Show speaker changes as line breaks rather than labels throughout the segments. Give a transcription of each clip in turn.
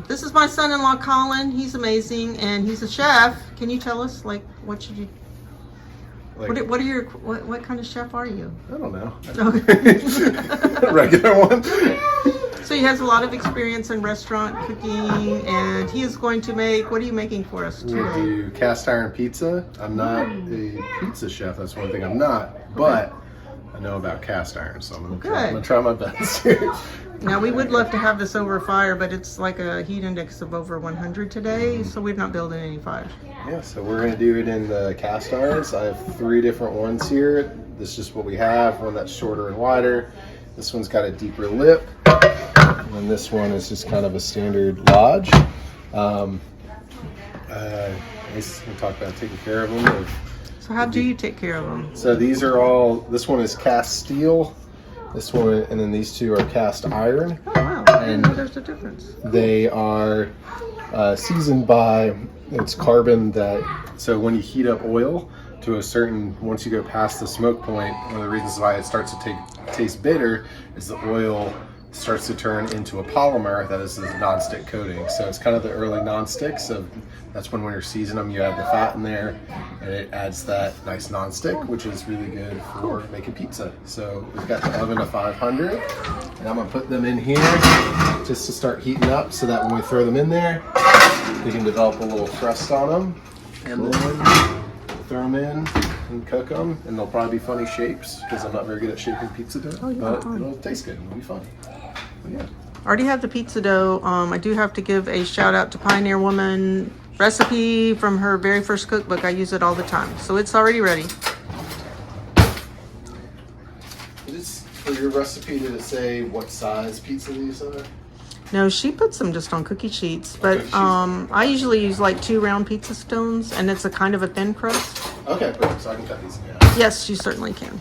This is my son-in-law, Colin. He's amazing, and he's a chef. Can you tell us, like, what should you...
Like,
what kind of chef are you?
I don't know.
Okay.
Regular one.
So he has a lot of experience in restaurant cooking, and he is going to make, what are you making for us
We
today?
do cast iron pizza. I'm not a pizza chef. That's one thing I'm not. But I know about cast iron, so I'm gonna try my best.
Now, we would love to have this over fire, but it's like a heat index of over 100 today, so we're not building any fires.
Yeah, so we're gonna do it in the cast irons. I have 3 different ones here. This is just what we have. One that's shorter and wider. This one's got a deeper lip. And this one is just kind of a standard lodge. I guess we'll talk about taking care of them.
So how do you take care of them?
So these are all, this one is cast steel. This one, and then these 2 are cast iron.
Oh, wow. I didn't know there's a difference.
They are seasoned by, it's carbon that, so when you heat up oil to a certain, once you go past the smoke point, one of the reasons why it starts to taste bitter is the oil starts to turn into a polymer that is a non-stick coating. So it's kind of the early non-stick. So that's when you're seasoning them, you add the fat in there, and it adds that nice non-stick, which is really good for making pizza. So we've got the oven at 500, and I'm gonna put them in here just to start heating up, so that when we throw them in there, we can develop a little crust on them, and then throw them in and cook them, and they'll probably be funny shapes because I'm not very good at shaping pizza dough, but it'll taste good and it'll be fun. But yeah.
Already have the pizza dough. I do have to give a shout out to Pioneer Woman recipe from her very first cookbook. I use it all the time, so it's already ready.
For your recipe, did it say what size pizza these are?
No, she puts them just on cookie sheets, but I usually use like 2 round pizza stones, and it's a kind of a thin crust.
Okay, perfect. So I can cut these in half.
Yes, you certainly can.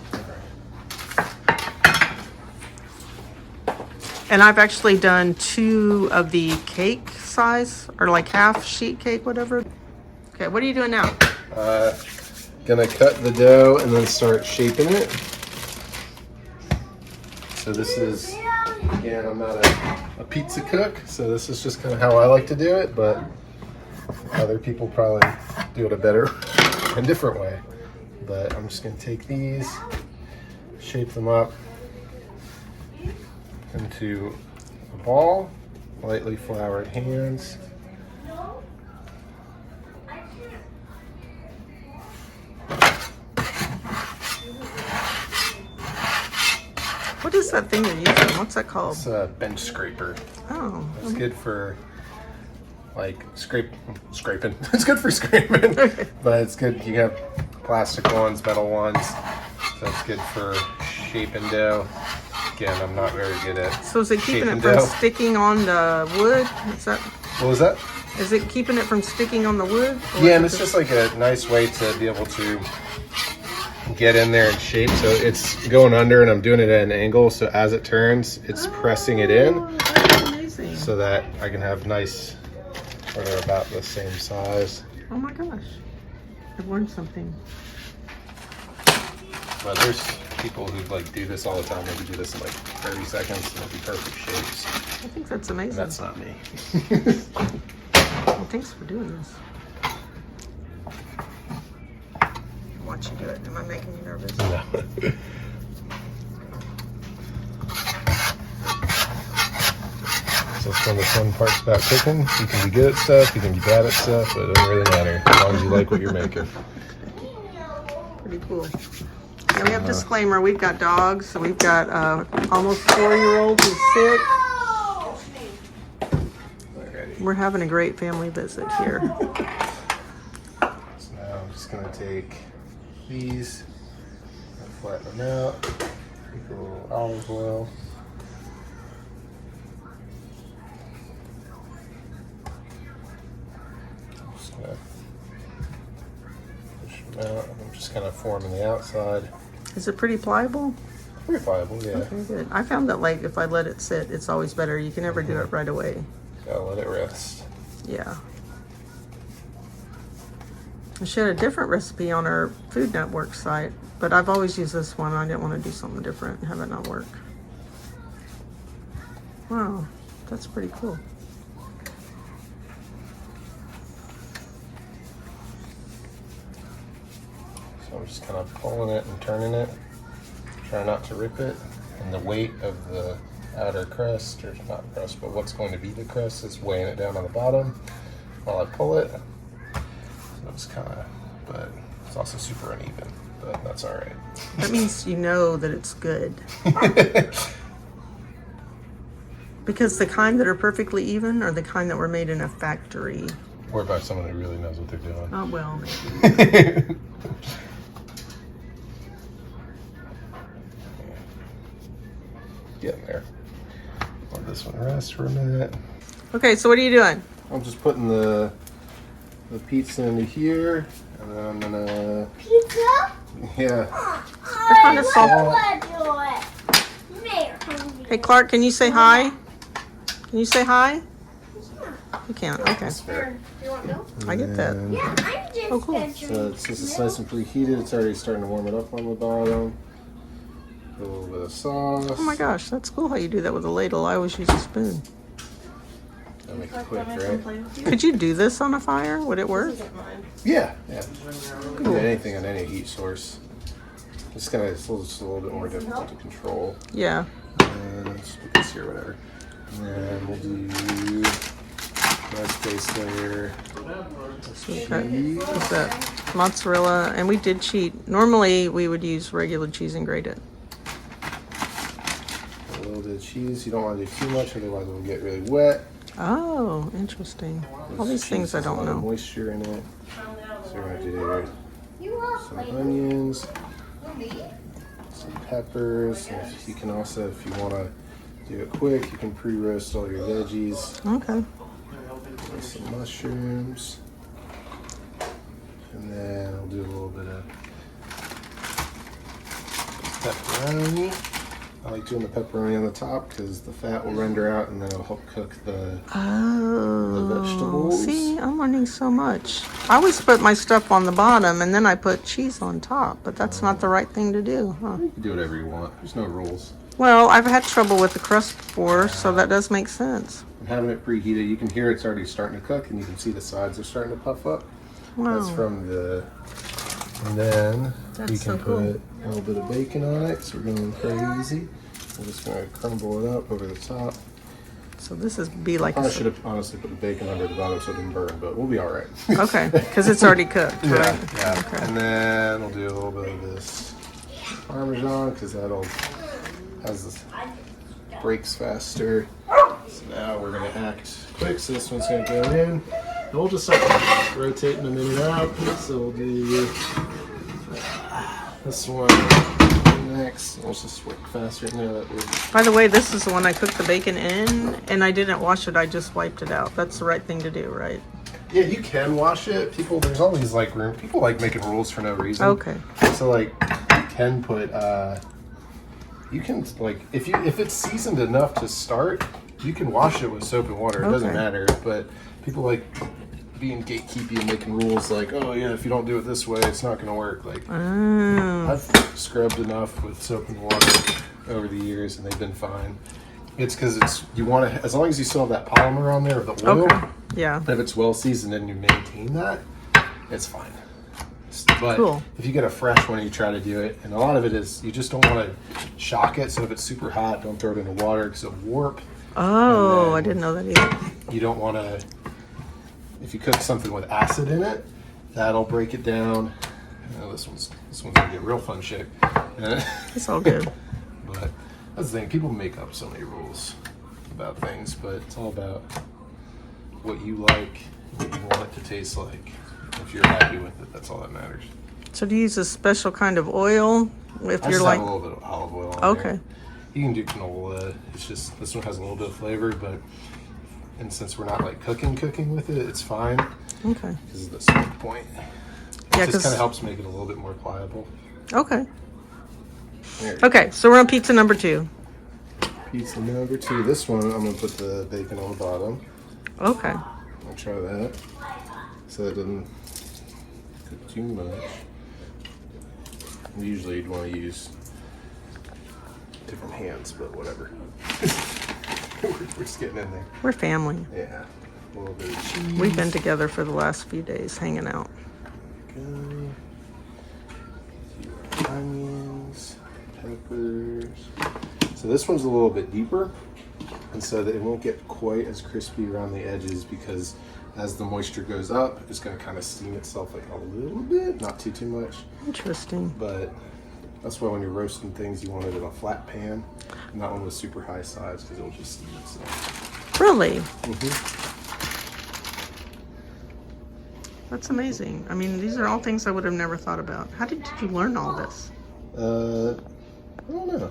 And I've actually done 2 of the cake size, or like half sheet cake, whatever. Okay, what are you doing now?
Gonna cut the dough and then start shaping it. So this is, again, I'm not a pizza cook, so this is just kind of how I like to do it, but other people probably do it a better and different way. But I'm just gonna take these, shape them up into a ball, lightly floured hands.
What is that thing you're using? What's that called?
It's a bench scraper.
Oh.
It's good for like scraping. It's good for scraping, but it's good. You have plastic ones, metal ones, so it's good for shaping dough. Again, I'm not very good at.
So is it keeping it from sticking on the wood? Is that?
What was that?
Is it keeping it from sticking on the wood?
Yeah, and it's just like a nice way to be able to get in there and shape. So it's going under, and I'm doing it at an angle, so as it turns, it's pressing it in.
That's amazing.
So that I can have nice, or they're about the same size.
Oh my gosh, I've learned something.
But there's people who like do this all the time. They can do this in like 30 seconds and it'll be perfect shapes.
I think that's amazing.
And that's not me.
Well, thanks for doing this. Watch you do it. Am I making you nervous?
No. So that's one of the fun parts about cooking. You can be good at stuff, you can be bad at stuff, but it doesn't really matter as long as you like what you're making.
Pretty cool. Yeah, we have disclaimer. We've got dogs, so we've got almost 4-year-old who's sick.
Alrighty.
We're having a great family visit here.
So now I'm just gonna take these and flatten them out. Take a little olive oil. Just gonna push them out. I'm just kind of forming the outside.
Is it pretty pliable?
Pretty pliable, yeah.
Okay, good. I found that like if I let it sit, it's always better. You can never do it right away.
Gotta let it rest.
Yeah. She had a different recipe on her Food Network site, but I've always used this one. I didn't want to do something different and have it not work. Wow, that's pretty cool.
just kind of pulling it and turning it. Try not to rip it. And the weight of the outer crust, or not crust, but what's going to be the crust, is weighing it down on the bottom while I pull it. So it's kind of, but it's also super uneven, but that's all right.
That means you know that it's good. Because the kind that are perfectly even are the kind that were made in a factory.
Or by someone who really knows what they're doing.
Oh, well, maybe.
Getting there. Let this one rest for a minute.
Okay, so what are you doing?
I'm just putting the pizza into here, and then I'm gonna...
Pizza?
Yeah.
They're kind of soft. Hey, Clark, can you say hi? Can you say hi? You can't. Okay.
That's fair.
You want milk?
I get that.
And
Yeah, I'm just
Oh, cool.
so since it's nice and preheated, it's already starting to warm it up on the bottom. A little bit of sauce.
Oh my gosh, that's cool how you do that with a ladle. I always use a spoon.
That'll make it quick, right?
Could you do this on a fire? Would it work?
Yeah, yeah. Do anything on any heat source. It's kind of just a little bit more difficult to control.
Yeah.
Let's put this here, whatever. And then we'll do nice base layer. Cheese.
What's that? Mozzarella. And we did cheat. Normally, we would use regular cheese and grate it.
A little bit of cheese. You don't want to do too much, otherwise it will get really wet.
Oh, interesting. All these things I don't
There's a lot of
know.
moisture in it. So we're going to do some
You
onions, some peppers. And you can also, if you want to do it quick, you can pre-roast all your veggies.
Okay.
With some mushrooms. And then I'll do a little bit of pepperoni. I like doing the pepperoni on the top because the fat will render out and then it'll help cook the vegetables.
See, I'm learning so much. I always put my stuff on the bottom and then I put cheese on top, but that's not the right thing to do, huh?
You can do whatever you want. There's no rules.
Well, I've had trouble with the crust before, so that does make sense.
And having it preheated, you can hear it's already starting to cook and you can see the sides are starting to puff up.
Wow.
That's from the... And then
That's
you can
so cool.
put a little bit of bacon on it, so we're going crazy. I'm just going to crumble it up over the top.
So this is be like
I should have honestly put the bacon under the bottom so it didn't burn, but we'll be all right.
Okay, because it's already cooked, right?
Yeah.
Okay.
And then we'll do a little bit of this Parmesan because has this breaks faster. So now we're gonna act quick. So this one's gonna go in. And we'll just start rotating them in and out. So we'll do this one next. We'll just work faster now that we're...
By the way, this is the one I cooked the bacon in, and I didn't wash it. I just wiped it out. That's the right thing to do, right?
Yeah, you can wash it. There's always like room. People like making rules for no reason.
Okay.
So like, you can put, you can like, if it's seasoned enough to start, you can wash it with soap and water. It doesn't
Okay.
matter. But people like being gatekeepy and making rules like, oh yeah, if you don't do it this way, it's not going to work. Like,
Oh.
I've scrubbed enough with soap and water over the years, and they've been fine. It's because you want to, as long as you still have that polymer on there of the oil.
Okay. Yeah.
If it's well seasoned and you maintain that, it's fine. But
Cool.
if you get a fresh one, you try to do it. And a lot of it is you just don't want to shock it. So if it's super hot, don't throw it in the water because it'll warp.
Oh,
And then
I didn't know that either.
You don't want to, if you cook something with acid in it, that'll break it down. This one's gonna get real fun shape.
It's all good.
But that's the thing. People make up so many rules about things, but it's all about what you like, what you want it to taste like. If you're happy with it, that's all that matters.
So do you use a special kind of oil if
I
you're
just
like?
have a little bit of olive oil on
Okay.
there. You can do canola. It's just this one has a little bit of flavor, but and since we're not like cooking with it, it's fine
Okay.
because of the smoke point.
Yeah,
It just kind
'cause-
of helps make it a little bit more pliable.
Okay.
There you go.
Okay. So we're on pizza number 2.
Pizza number 2. This one, I'm gonna put the bacon on the bottom.
Okay.
I'll try that so it doesn't cook too much. Usually you'd want to use different hands, but whatever. we're just getting in there.
We're family.
Yeah. A little bit of cheese.
We've been together for the last few days hanging out.
Go. onions, peppers. So this one's a little bit deeper, and so that it won't get quite as crispy around the edges, because as the moisture goes up, it's going to kind of steam itself like a little bit, not too much.
Interesting.
But that's why when you're roasting things, you want it in a flat pan, not one with super high sides, because it'll just steam itself.
Really?
Mm-hmm.
That's amazing. I mean, these are all things I would have never thought about. How did you learn all this?
I don't know.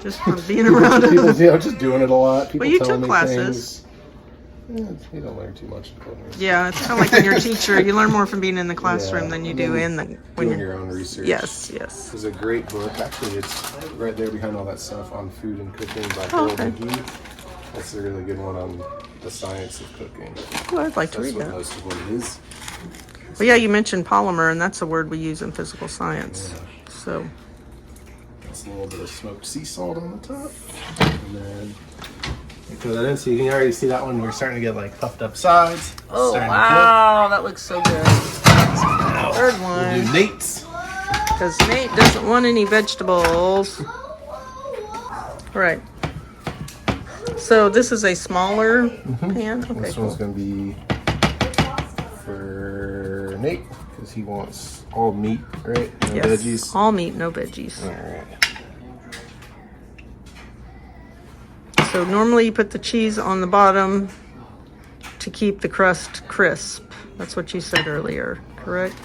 Just from being around
People,
it?
you know, just doing it a lot. People
Well, you
telling
took
me
classes.
things. Yeah, you don't learn too much.
Yeah, it's kind of like when you're a teacher. You learn more from being in the classroom than you do in the... when
Doing
you're...
your own research.
Yes, yes.
There's a great book. Actually, it's right there behind all that stuff on food and cooking by
Oh,
Harold
okay.
McGee. That's a really good one on the science of cooking.
Oh, I'd like to
That's
read
what
that.
most of what it is.
Well, yeah, you mentioned polymer, and that's a word we use in physical science.
Yeah.
So,
It's a little bit of smoked sea salt on the top. And then you put that in, so you can already see that one. We're starting to get like puffed up sides.
oh
Starting to
wow, that looks so good.
cook.
Third
We'll
one,
do Nate's.
because Nate doesn't want any vegetables. All right. So this is a smaller pan. Okay,
This
cool.
one's going to be for Nate, because he wants all meat, right? No
Yes,
veggies.
all meat, no veggies.
All right.
So normally you put the cheese on the bottom to keep the crust crisp. That's what you said earlier, correct?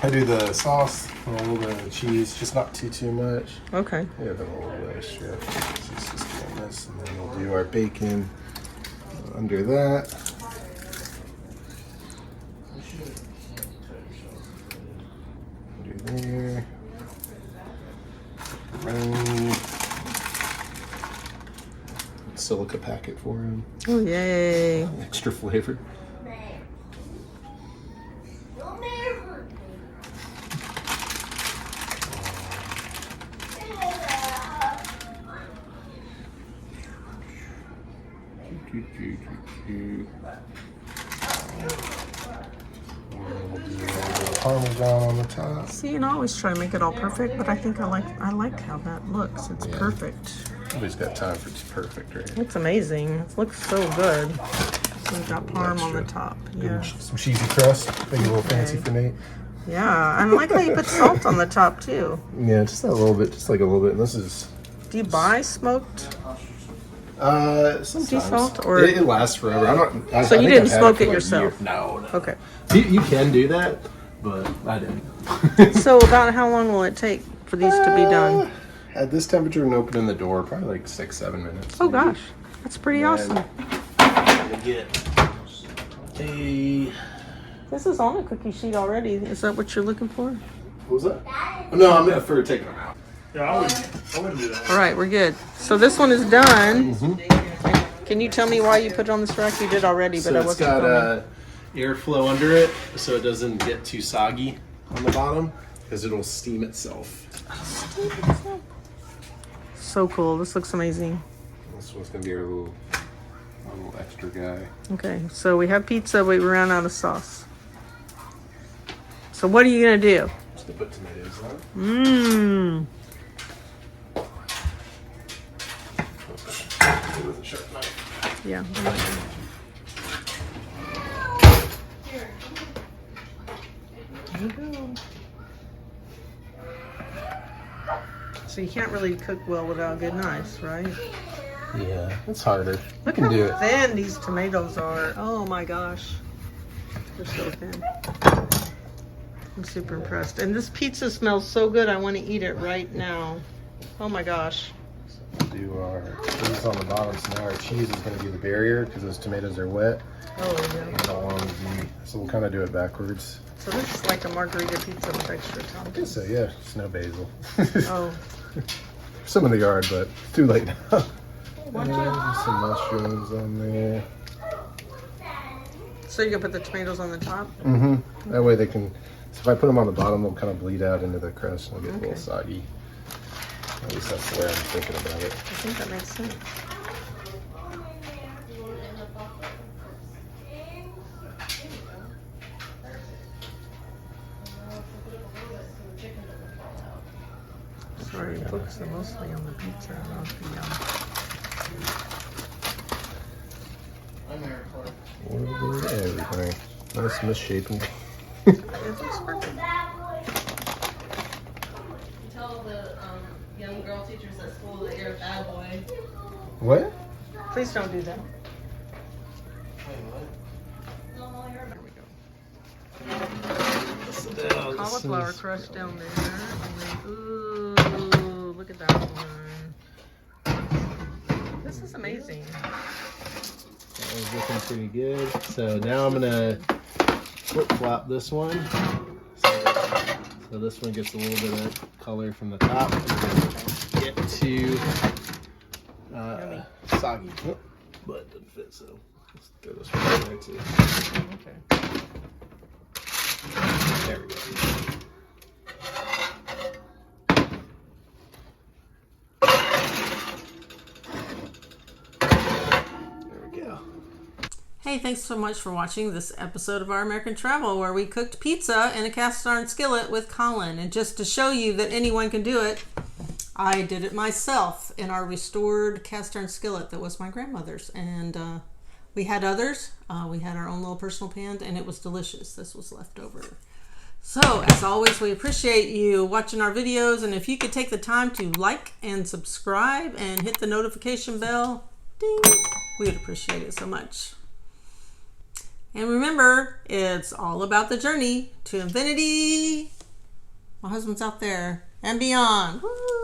I do the sauce and a little bit of cheese, just not too much.
Okay.
Yeah, then a little bit extra. So it's just doing this, and then we'll do our bacon under that. Under there. Silica packet for him.
Oh, yay.
Extra flavor. Parmesan on the top.
See, and I always try to make it all perfect, but I think I like how that looks. It's perfect.
Nobody's got time for it's perfect, right?
It's amazing. It looks so good. So we've got parm on the top. Yeah.
Some cheesy crust. Make it a little fancy for Nate.
Yeah, and I like how you put salt on the top too.
Yeah, just a little bit, just like a little bit. And this is
Do you buy smoked?
sometimes
Sea salt, or-
it lasts forever. I
So you
think
didn't
I've had
smoke
for
it
like a
yourself?
year. No.
Okay.
You can do that, but I didn't.
So about how long will it take for these to be done?
At this temperature and opening the door, probably like 6-7 minutes.
Oh gosh, that's pretty awesome.
Get a.
This is on a cookie sheet already. Is that what you're looking for?
What was that? Oh, no, I'm for taking them out.
Yeah, I wouldn't do that.
All right, we're good. So this one is done. Can you tell me why you put it on this rack? You did already, but
So
I
it's
wasn't
got
filming.
airflow under it, so it doesn't get too soggy on the bottom, because it'll steam itself.
So cool. This looks amazing.
This one's gonna be our little extra guy.
Okay, so we have pizza, but we ran out of sauce. So what are you gonna do?
Just to put tomatoes on.
Mmm.
With a sharp knife.
Yeah. There you go. So you can't really cook well without good knives, right?
Yeah, it's harder.
Look
You
how
can do it.
thin these tomatoes are. Oh my gosh. They're so thin. I'm super impressed. And this pizza smells so good, I want to eat it right now. Oh my gosh.
Do our cheese on the bottom, so now our cheese is going to be the barrier because those tomatoes are wet.
Oh yeah.
And don't want them to be, so we'll kind of do it backwards.
So this is like a margherita pizza with extra
I
toppings.
guess so, yeah. Just no basil.
Oh.
Some in the yard, but too late now.
Watch
And
out.
some mushrooms on there.
So you're gonna put the tomatoes on the top?
Mm-hmm. That way they can, so if I put them on the bottom, they'll kind of bleed out into the crust and they'll get a
Okay.
little soggy. At least that's the way I'm thinking about it.
I think that makes sense. pizza, mostly on the pizza, not the
Everything. Nice misshapen.
it looks perfect.
Tell the young girl teachers at school that you're a bad boy.
What?
Please don't do that. Cauliflower crushed down there. And then, ooh, look at that one. This is amazing.
That was looking pretty good. So now I'm gonna flip flop this one. So this one gets a little bit of color from the top. And then get to soggy, but it doesn't fit. So let's throw this one in there too.
Okay.
There we go. There we go.
Hey, thanks so much for watching this episode of Our American Travel, where we cooked pizza in a cast iron skillet with Colin. And just to show you that anyone can do it, I did it myself in our restored cast iron skillet that was my grandmother's. And we had others. We had our own little personal pan, and it was delicious. This was left over. So, as always, we appreciate you watching our videos. And if you could take the time to like and subscribe and hit the notification bell, ding, we would appreciate it so much. And remember, it's all about the journey to infinity. My husband's out there and beyond. Woo!